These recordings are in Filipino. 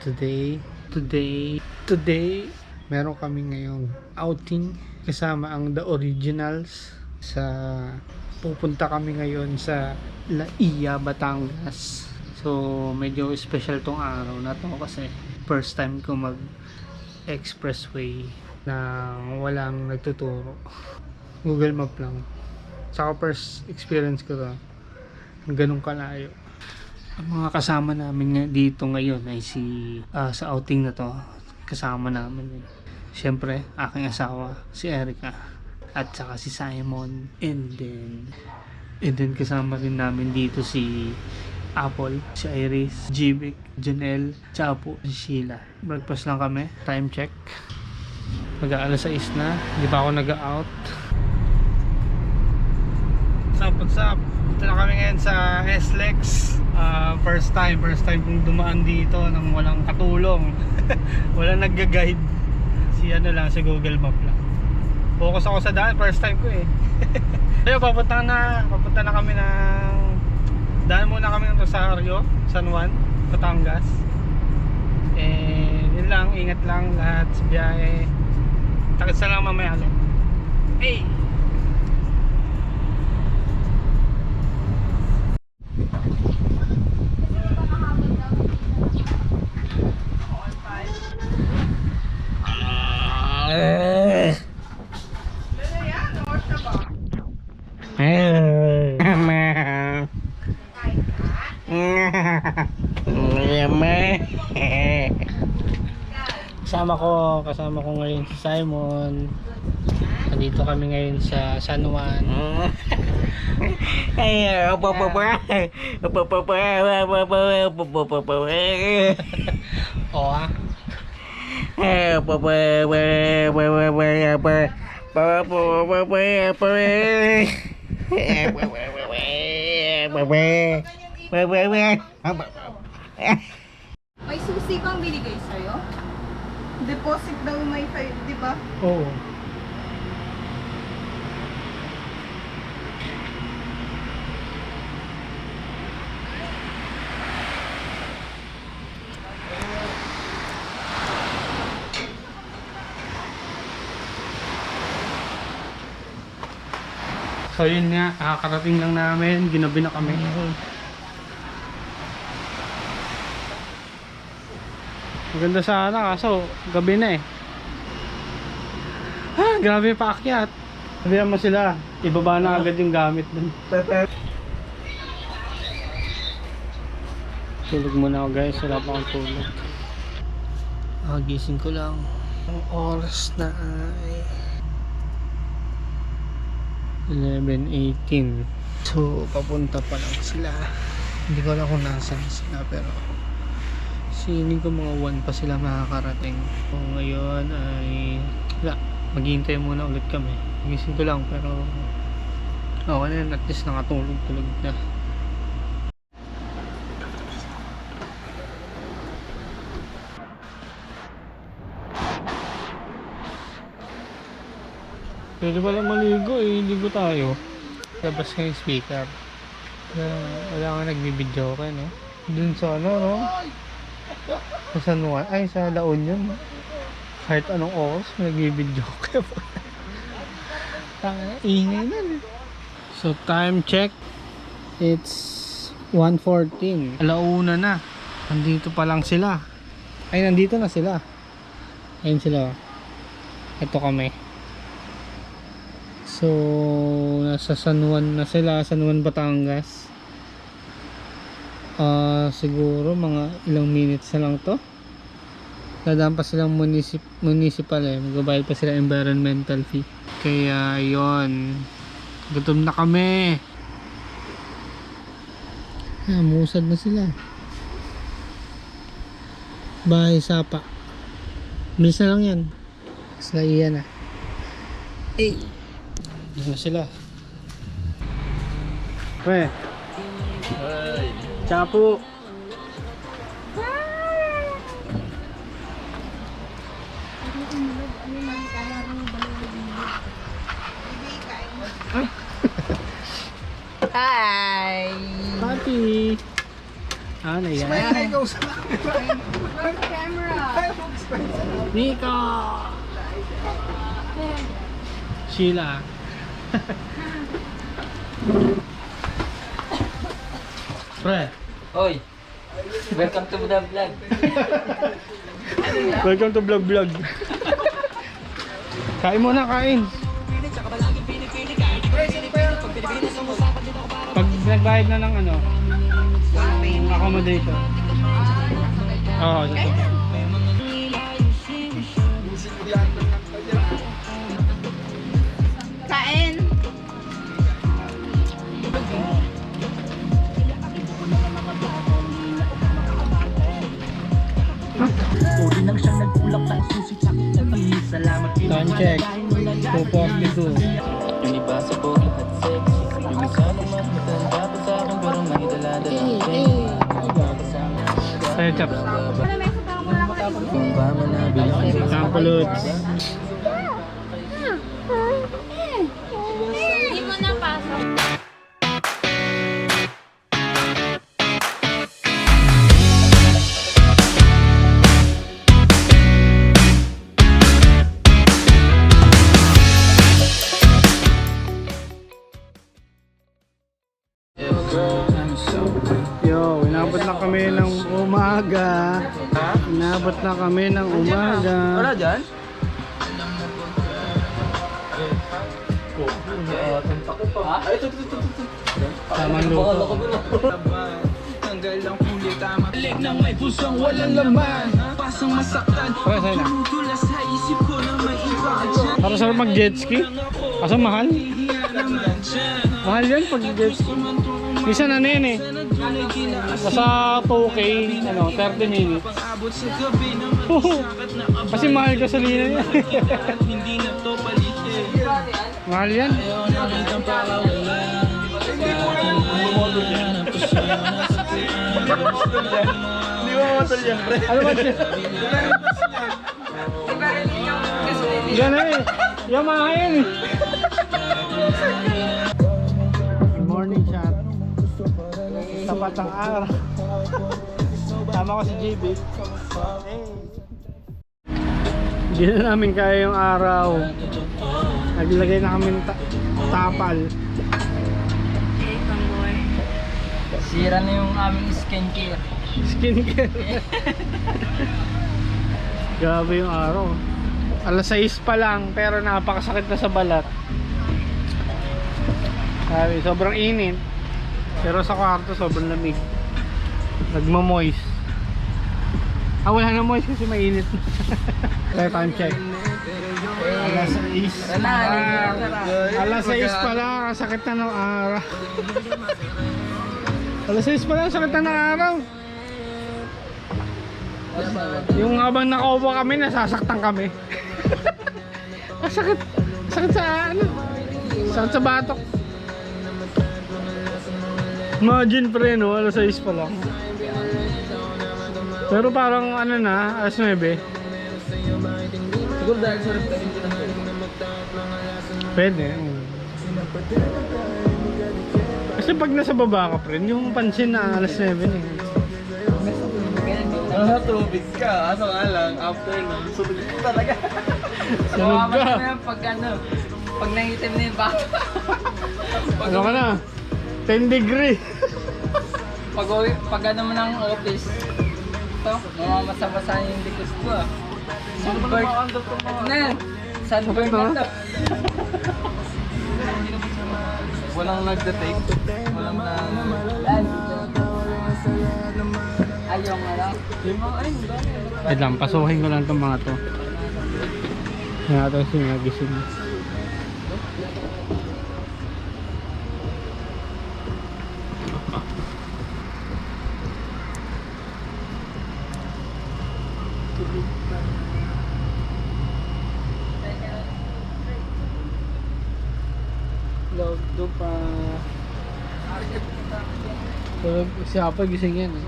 Today, meron kami ngayong outing kasama ang The Originals. Pupunta kami ngayon sa La Ia, Batangas. So, medyo special tong araw na to kasi first time ko mag expressway na walang nagtuturo. Google Map lang. Saka first experience ko to. Ganun kalayo. Ang mga kasama namin dito ngayon ay sa outing na to, kasama namin siyempre aking asawa si Erica at saka si Simon, and then kasama rin namin dito si Apple, si Iris, Jibic, Janelle, Chapo, si Sheila. Breakfast lang kami, time check mag-aalas 6 na, hindi pa ako nag-out. What's up? Dito na kami ngayon sa SLEX. First time kong dumaan dito nang walang katulong. Walang nagga-guide. Si Google Map lang. Focus ako sa daan, first time ko eh. Ayun, papunta na kami daan muna kami ng Rosario, San Juan, Batangas. Yun lang, ingat lang lahat sa biyahe. Takit sa lang mamaya ulit. Hey! Kasama ko ngayon si Simon. Nandito kami ngayon sa San Juan. May susi bang binigay sa'yo? Deposit daw may 5, di ba? Oo. So yun nga, kakarating lang namin, ginabi na kami. Maganda sana kaso gabi na eh. Grabe yung paakyat. Sabihan mo sila, ibaba na agad yung gamit dun. Tulog muna ako guys, wala pa akong tulog. Gising ko lang. Ang oras na ay 11:18. So papunta pa lang sila. Hindi ko alam kung nasaan sila pero sining ko mga 1 pa sila makakarating. So ngayon ay maghihintay muna ulit kami. Gising ko lang pero okay na yun, at least nakatulog na. Pwede pala maligo eh, ligo tayo. Labas nga yung speaker. Wala nga nagbibideo ka no? Dun sa no? Sa San Juan, ay sa La Union. Kahit anong oras, nagbibideo ka. Ingay na. So time check, it's 1:14. Alauna na. Nandito pa lang sila. Ay, nandito na sila. Ayun sila. Ito kami. So, nasa San Juan na sila, San Juan, Batangas. Siguro mga ilang minutes na lang to. Dadaan pa silang municipal eh. Magbabayad pa sila environmental fee. Kaya yon, gutom na kami. Musad na sila. Bahay sapa. Bilis na lang yan. Sila iyan ah. Diyan na sila. Pre. Chapo. Hi! Papi. Ano yan? Smile ikaw sa Front camera. Nico! Sheila. Pre. Oy, welcome to the vlog. Welcome to Vlog Vlog. Kain muna, kain. Pag nagbayad na ng ano, ng accommodation. Oo, oh, Kain. Uri nang siyang nagulak ng susi sa akin. Salamat time check. 2:42. Yung iba sa pogi at sexy. Yung isa naman matanda pa sa akin pero may dala-dalang Tayo, Chaps. Kung ba manabi lang Kampuluts. Hindi mo napasok. Yo, inabot na kami ng umaga. Inabot na kami ng umaga. Wala dyan? Tamang luto. Tanggal ang kulit tama. Leg na may pusong walang laman. Pasang masaktan. Para sa'yo na. Tumutulas sa isip ko na may iba ka dyan. Para sa mag jet ski. Kaso mahal. Hiya naman dyan. Mahal yan pag jet ski. Minsan ano yan eh. Nasa 2K, ano, 30 minutes. Abot sa gabi na magsakit na abay. Kasi mahal gasolina yan. At hindi na to palitin. Mahal yan. Ayaw na kitang pakawala. Hindi mo matol yan, pre. Ano ba siya? Yan eh. Yamaha yan eh. Good morning, chat. Tapat ang araw. Tama ko si JB. Hey. Hindi na namin kaya yung araw. Naglagay na kami ng tapal. Sira na yung aming skincare. Skincare. Grabe yung araw. Alas 6 pa lang pero napakasakit na sa balat. Sabi, sobrang init. Pero sa kwarto sobrang lamig. Nagmo-moist. Ah, wala na moist kasi mainit. Kaya time check. Alas 6. Alas 6 pa lang, ang sakit na ng araw. Alas 6 pa lang, sakit na ng araw. Yung habang nakaupo kami, nasasaktan kami. Ang sakit. Sakit sa ano? Sakit sa batok. Imagine pre, no? Alas 6 pa lang. Pero parang ano na, alas 9. Siguro dahil sa rin hindi na Pwede. Kasi pag nasa baba ka pre, yung pansin na alas 7 eh. Nasa tubig ka, aso nga lang, after nun, subig ka talaga. Sunog ka. Pag ano, pag nangitim na yung baka. Ano ka na? 10 degree. Pag ano mo ng office, ito, mamamasa-basa yung likos ko ah. Sunburn. Na, sunburn na to. Walang nagda-take. Walang na... Ayaw nga lang. Wait lang, pasuhin ko lang itong mga to. Yan natin siya nagising. Log do pa. Tulog si Apa gising yan eh.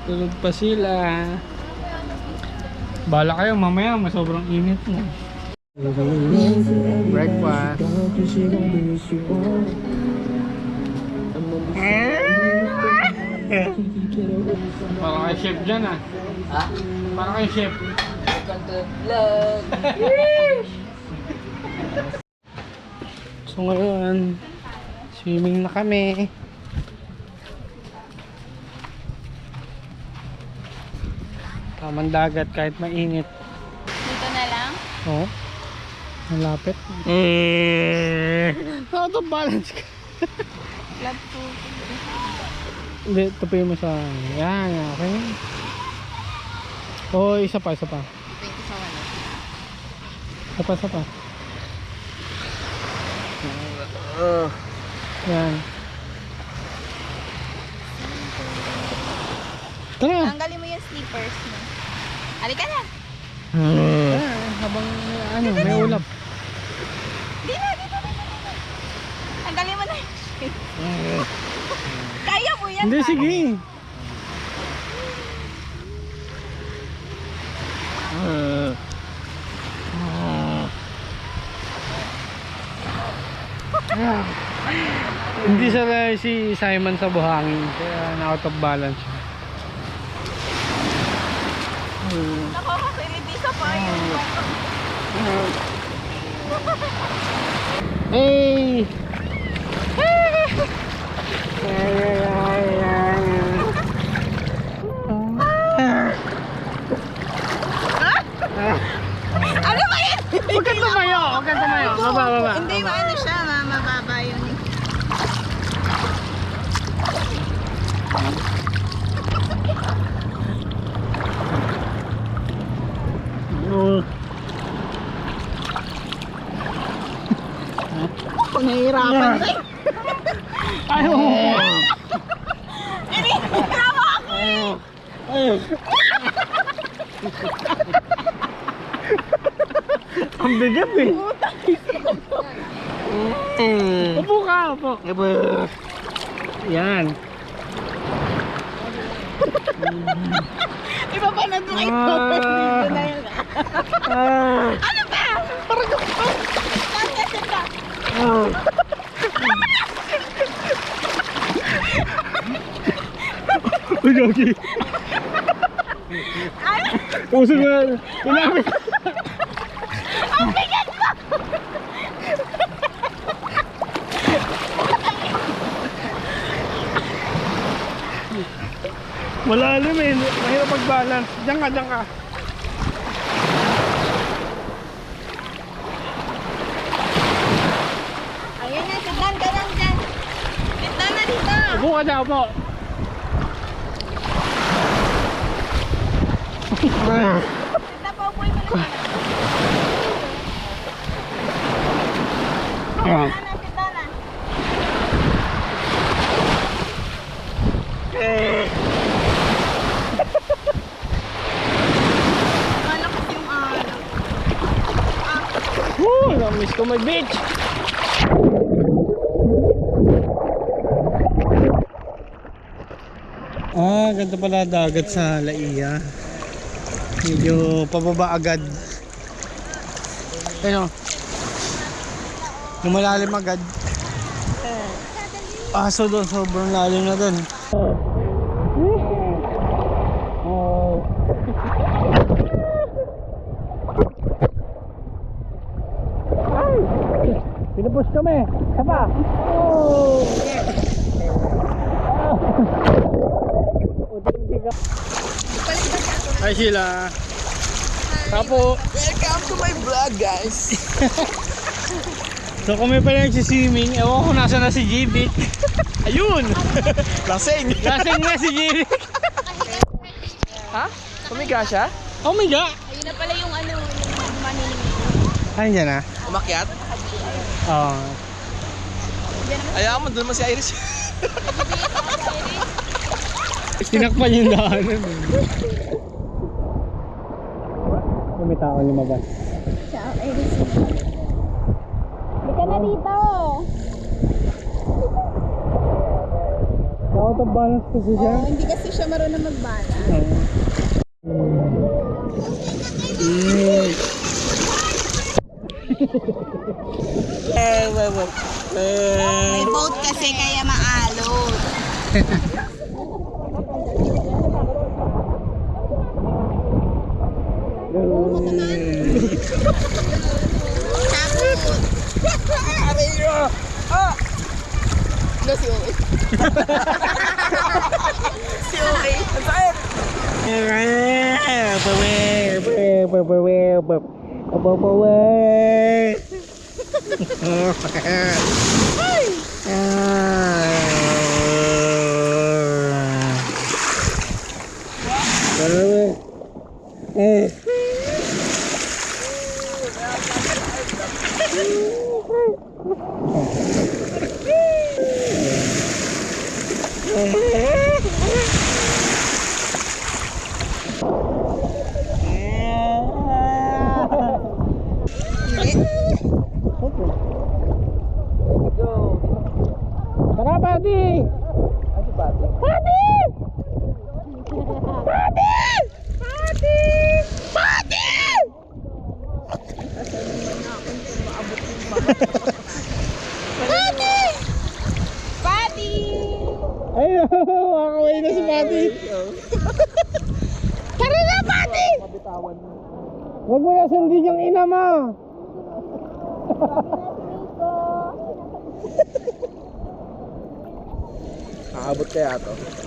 Tulog pa sila. Bala kayo mamaya mas sobrang init na. Breakfast. Parang kay chef dyan ah. Ha? Parang kay chef. Welcome to vlog. So ngayon, swimming na kami. Tamang dagat kahit mainit. Dito na lang. Oo. Malapit. Out of balance ka. Love to. Hindi, tupi mo sa... Yan, okay. Oo, isa pa. Dito sa wala. Isa pa. Yan. Tara! Tanggalin mo yung slippers mo. Halika na. Tara, habang may ulap. Dito. Tanggalin mo na yung Kaya mo yan. Hindi, ha? sige. Hindi sila si Simon sa buhangin kaya na out of balance siya. Nakakakilig sa payo. Hey! Ano ba yan? Huwag kang tumayo! Baba. Hindi, maano siya, mababa yun. Ako nahihirapan na eh. Ayaw mo! Hinihirapan ako eh. Ang bigat eh! Upo ka! Yan! Iba pa na doon ito. Dito na yun. Ano ba? Parang kasi ka. Uy, Yogi! Puso na! Inamit! Ang bigat mo! Malalim eh! Mahirap mag-balance! Diyan ka! Ayun na, sidlan ka lang dyan. Sidlan na dito. Upo ka dyan, upo! Sidlan pa, upoy mo lang. Sidlan na, sidlan na. Malakas yung alak. Woo! Namiss ko may beach! Ganda pala dagat sa Laia. Medyo pababa agad. Ayun o. Lumalalim agad. So doon, sobrang lalim na doon. Pinapos kami. Sapa. Hi Sheila. Tapo. Welcome to my vlog, guys. So kami pa nagsiswimming. Ewan ko nasa na si JB. Ayun. Lasing! Lasing na si JB. Ha? Kumiga siya? Oh my God. Ayun na pala yung ano, yung maninig. Ayun dyan ah. Umakyat? Oo. Ayaw mo, doon mo si Iris. Tinakpan yung daanan. May tao lumabas. Ciao, Iris. Halika na dito. Out of balance kasi siya. Oh, hindi kasi siya marunong magbala. May boat kasi kaya maalot. No, si Owe. Si Owe. Ang sakit. Tara, Pati! Ayun, makakaway na si Pati. Tara na, Pati! Huwag mo na sundin yung ina mo. Aabot kaya to.